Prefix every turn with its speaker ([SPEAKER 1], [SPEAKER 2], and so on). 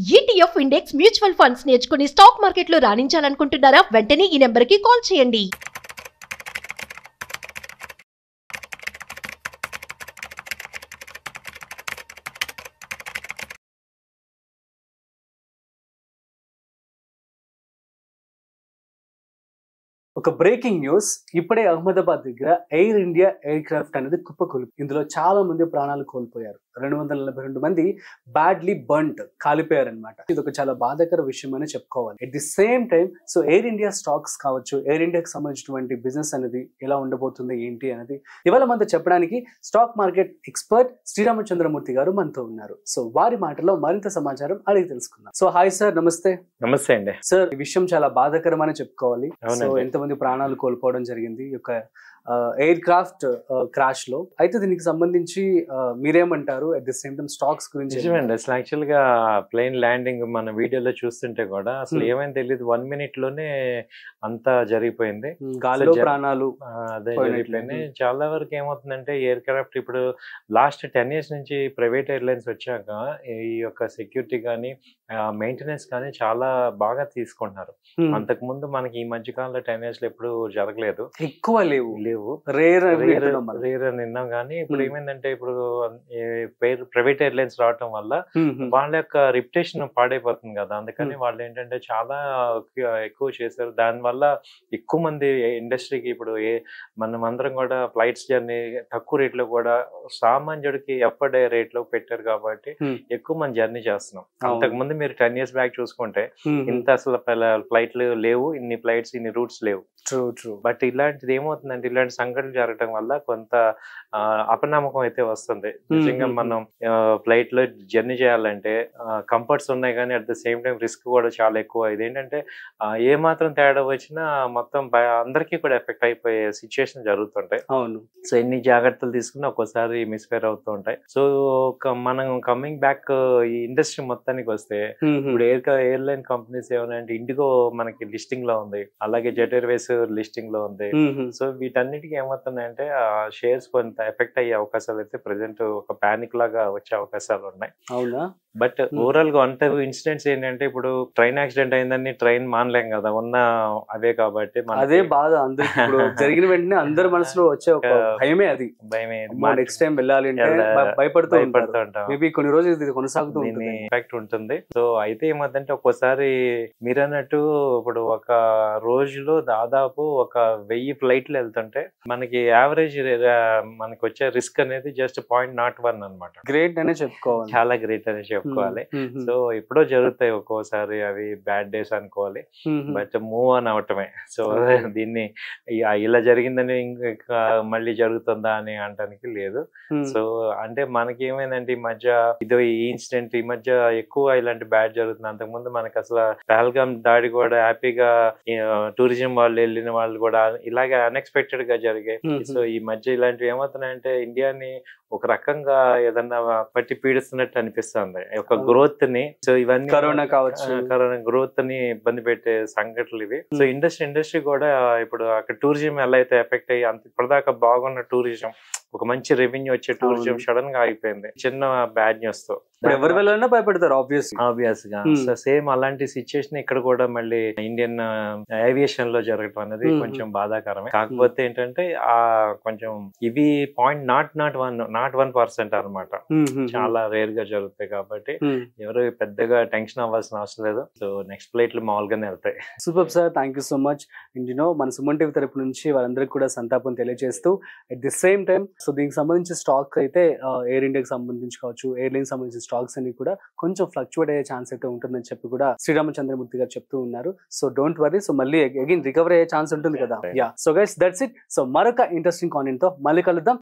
[SPEAKER 1] ETF index mutual funds నేర్చుకుని stock మార్కెట్లో రాణించాలనుకుంటున్నారా? వెంటనే ఈ నెంబర్కి కాల్ చేయండి.
[SPEAKER 2] ఒక బ్రేకింగ్ న్యూస్. ఇప్పుడే అహ్మదాబాద్ దగ్గర ఎయిర్ ఇండియా ఎయిర్ క్రాఫ్ట్ అనేది కుప్పకూలి. ఇందులో చాలా మంది ప్రాణాలు కోల్పోయారు. 242 మంది బ్యాడ్లీ బర్న్ట్ కాలిపోయారనమాట. ఇది ఒక చాలా బాధాకర విషయం అని చెప్పుకోవాలి. At the same time air India stocks కావచ్చు, ఎయిర్ ఇండియాకి సంబంధించినటువంటి బిజినెస్ అనేది ఎలా ఉండబోతుంది ఏంటి అనేది ఇవాళ మనతో చెప్పడానికి స్టాక్ మార్కెట్ ఎక్స్పర్ట్ శ్రీరామచంద్రమూర్తి గారు మనతో ఉన్నారు. సో వారి మాటలో మరింత సమాచారం అడిగి తెలుసుకుందాం. సో హాయ్ సార్, నమస్తే.
[SPEAKER 3] నమస్తే అండి
[SPEAKER 2] సార్, ఈ విషయం చాలా బాధాకరం అని చెప్పుకోవాలి. సో
[SPEAKER 3] అవునండి.
[SPEAKER 2] ఎంతమంది ప్రాణాలు కోల్పోవడం జరిగింది ఈ యొక్క ఎయిర్ క్రాఫ్ట్ క్రాష్ లో. అయితే దీనికి సంబంధించి మీరేమంటారు? At the same time stocks గురించి.
[SPEAKER 3] నిజమండి. అసలు యాక్చువల్ గా ప్లేన్ ల్యాండింగ్ మన వీడియోలో చూస్తుంటే కూడా అసలు ఏమైంది తెలియదు. 1 minute లోనే అంతా జరిగిపోయింది.
[SPEAKER 2] గాలిలో ప్రాణాలు
[SPEAKER 3] అదే జరిగిపోయింది. చాలా వరకు ఏమవుతుందంటే ఎయిర్ క్రాఫ్ట్ ఇప్పుడు లాస్ట్ 10 years నుంచి ప్రైవేట్ ఎయిర్లైన్స్ వచ్చాక ఈ యొక్క సెక్యూరిటీ కానీ మెయింటెనెన్స్ కానీ చాలా బాగా తీసుకుంటున్నారు. అంతకు ముందు మనకి ఈ మధ్య కాలంలో 10 years లో ఎప్పుడు జరగలేదు.
[SPEAKER 2] ఎక్కువ లేవు
[SPEAKER 3] రేర్ అని విన్నాం. కానీ ఇప్పుడు ఏమైందంటే ఇప్పుడు ప్రైవేట్ ఎయిర్లైన్స్ రావటం వల్ల వాళ్ళ యొక్క రిప్యుటేషన్ పాడైపోతుంది కదా. అందుకని వాళ్ళు ఏంటంటే చాలా ఎక్కువ చేశారు. దానివల్ల ఎక్కువ మంది ఇండస్ట్రీకి ఇప్పుడు మనం అందరం కూడా ఫ్లైట్స్ జర్నీ తక్కువ రేట్ లో కూడా సామాన్యుడికి ఎఫర్డ్ అయ్యే రేట్ లో పెట్టారు కాబట్టి ఎక్కువ మంది జర్నీ చేస్తున్నాం. అంతకు ముందు మీరు 10 years బ్యాక్ చూసుకుంటే ఇంత అసలు ఫ్లైట్లు లేవు, ఇన్ని ఫ్లైట్స్ ఇన్ని రూట్స్ లేవు. బట్ ఇలాంటిది ఏమవుతుందంటే ఇలాంటి సంఘటనలు జరగడం వల్ల కొంత అపనమ్మకం అయితే వస్తుంది. నిజంగా మనం ఫ్లైట్ లో జర్నీ చేయాలంటే కంఫర్ట్స్ ఉన్నాయి కానీ at the same time risk కూడా చాలా ఎక్కువ. ఇదేంటంటే ఏ మాత్రం తేడా వచ్చినా మొత్తం అందరికీ కూడా ఎఫెక్ట్ అయిపోయే సిచ్యువేషన్ జరుగుతుంటాయి.
[SPEAKER 2] అవును.
[SPEAKER 3] సో ఎన్ని జాగ్రత్తలు తీసుకున్నా ఒక్కోసారి మిస్ఫైర్ అవుతూ ఉంటాయి. సో మనం కమింగ్ బ్యాక్ ఈ ఇండస్ట్రీ మొత్తానికి వస్తే ఇప్పుడు ఎయిర్లైన్ కంపెనీస్ ఏమన్నాయంటే ఇండిగో మనకి లిస్టింగ్ లో ఉంది, అలాగే జెట్ ఎయిర్వేస్ లిస్టింగ్ లో ఉంది. సో వీటన్నిటికీ ఏమవుతుందంటే ఆ షేర్స్ కొంత ఎఫెక్ట్ అయ్యే అవకాశాలు అయితే ప్రెసెంట్ ఒక పానిక్ లాగా వచ్చే అవకాశాలు ఉన్నాయి.
[SPEAKER 2] అవునా?
[SPEAKER 3] బట్ ఓవరాల్ గా అంటే ఇన్సిడెంట్స్ ఏంటంటే ఇప్పుడు ట్రైన్ యాక్సిడెంట్ అయిందని ట్రైన్ మానలేం కదా, ఉన్న అవే కాబట్టి
[SPEAKER 2] అదే బాధ అందరికి. జరిగిన వెంటనే అందరి మనసులో వచ్చే ఒక భయమే అది.
[SPEAKER 3] భయమే.
[SPEAKER 2] నెక్స్ట్ టైం వెళ్ళాలి అంటే భయపడుతూ ఉంటాం. మేబీ కొన్ని రోజులు ఇది కొనసాగుతూ
[SPEAKER 3] ఎఫెక్ట్ ఉంటుంది. సో అయితే ఏమంటే ఒక్కోసారి మీరు అన్నట్టు ఇప్పుడు ఒక రోజులో దాదాపు ఒక 1000 ఫ్లైట్లు వెళ్తుంటే మనకి యావరేజ్ మనకి వచ్చే రిస్క్ అనేది జస్ట్ 0.01 అనమాట.
[SPEAKER 2] గ్రేట్ అనే చెప్పుకోవాలి,
[SPEAKER 3] చాలా గ్రేట్ అనే చెప్పుకోవాలి. సో ఎప్పుడో జరుగుతాయి ఒక్కోసారి, అవి బ్యాడ్ డేస్ అనుకోవాలి. బట్ మూవ్ ఆన్ అవటమే. సో దీన్ని ఇలా జరిగిందని ఇంకా మళ్ళీ జరుగుతుందా అని అనడానికి లేదు. సో అంటే మనకి ఏమైందంటే ఈ మధ్య ఇదో ఈ ఇన్సిడెంట్ ఈ మధ్య ఎక్కువ ఇలాంటి బ్యాడ్ జరుగుతుంది. అంతకుముందు మనకి అసలు పహల్గామ్ దాడి కూడా హ్యాపీగా టూరిజం వాళ్ళు వెళ్ళిన వాళ్ళు కూడా ఇలాగే అన్ఎక్స్పెక్టెడ్ గా జరిగాయి. సో ఈ మధ్య ఇలాంటివి ఏమవుతున్నాయంటే ఇండియాని ఒక రకంగా ఏదన్నా పట్టి పీడిస్తున్నట్టు అనిపిస్తుంది ఒక గ్రోత్ ని. సో ఇవన్నీ
[SPEAKER 2] కరోనా కావచ్చు,
[SPEAKER 3] కరోనా గ్రోత్ ని ఇబ్బంది పెట్టే సంఘటనలు ఇవి. సో ఇండస్ట్రీ కూడా ఇప్పుడు అక్కడ టూరిజం ఎలా అయితే ఎఫెక్ట్ అయ్యి అంత ఇప్పటిదాకా బాగున్న టూరిజం, ఒక మంచి రెవెన్యూ వచ్చే టూరిజం సడన్ గా ఆగిపోయింది చిన్న బ్యాడ్ న్యూస్ తో.
[SPEAKER 2] ఎవరు వెళ్ళాలన్నా భయపడతారు
[SPEAKER 3] ఆబ్వియస్ గా. సో సేమ్ అలాంటి సిచ్యుయేషన్ ఇక్కడ కూడా మళ్ళీ ఇండియన్ ఏవియేషన్ లో జరగటం అనేది కొంచెం బాధాకరమే. కాకపోతే ఏంటంటే ఆ కొంచెం ఇవి 0.01% అనమాట. చాలా రేర్ గా జరుగుతాయి కాబట్టి ఎవరు పెద్దగా టెన్షన్ అవ్వాల్సిన అవసరం లేదు. సో నెక్స్ట్ ఫ్లైట్లు మామూలుగానే వెళ్తాయి.
[SPEAKER 2] Super sir, thank you so much. మన సుమన్ టీవీ తరపు నుంచి వాళ్ళందరికీ కూడా సంతాపం తెలియజేస్తూ at the same time so దీనికి సంబంధించి స్టాక్ అయితే ఎయిర్ ఇండియాకి సంబంధించి కావచ్చు, ఎయిర్లైన్ సంబంధించిన స్టాక్స్ అన్ని కూడా కొంచెం ఫ్లక్చువేట్ అయ్యే ఛాన్స్ అయితే ఉంటుందని చెప్పి కూడా శ్రీరామచంద్రమూర్తి గారు చెప్తూ ఉన్నారు. సో డోంట్ వరీ, సో మళ్ళీ అగైన్ రికవర్ అయ్యే ఛాన్స్ ఉంటుంది కదా. Yeah, so guys that's it. So మరొక ఇంట్రెస్టింగ్ కాంటెంట్ తో మళ్ళీ కలుద్దాం.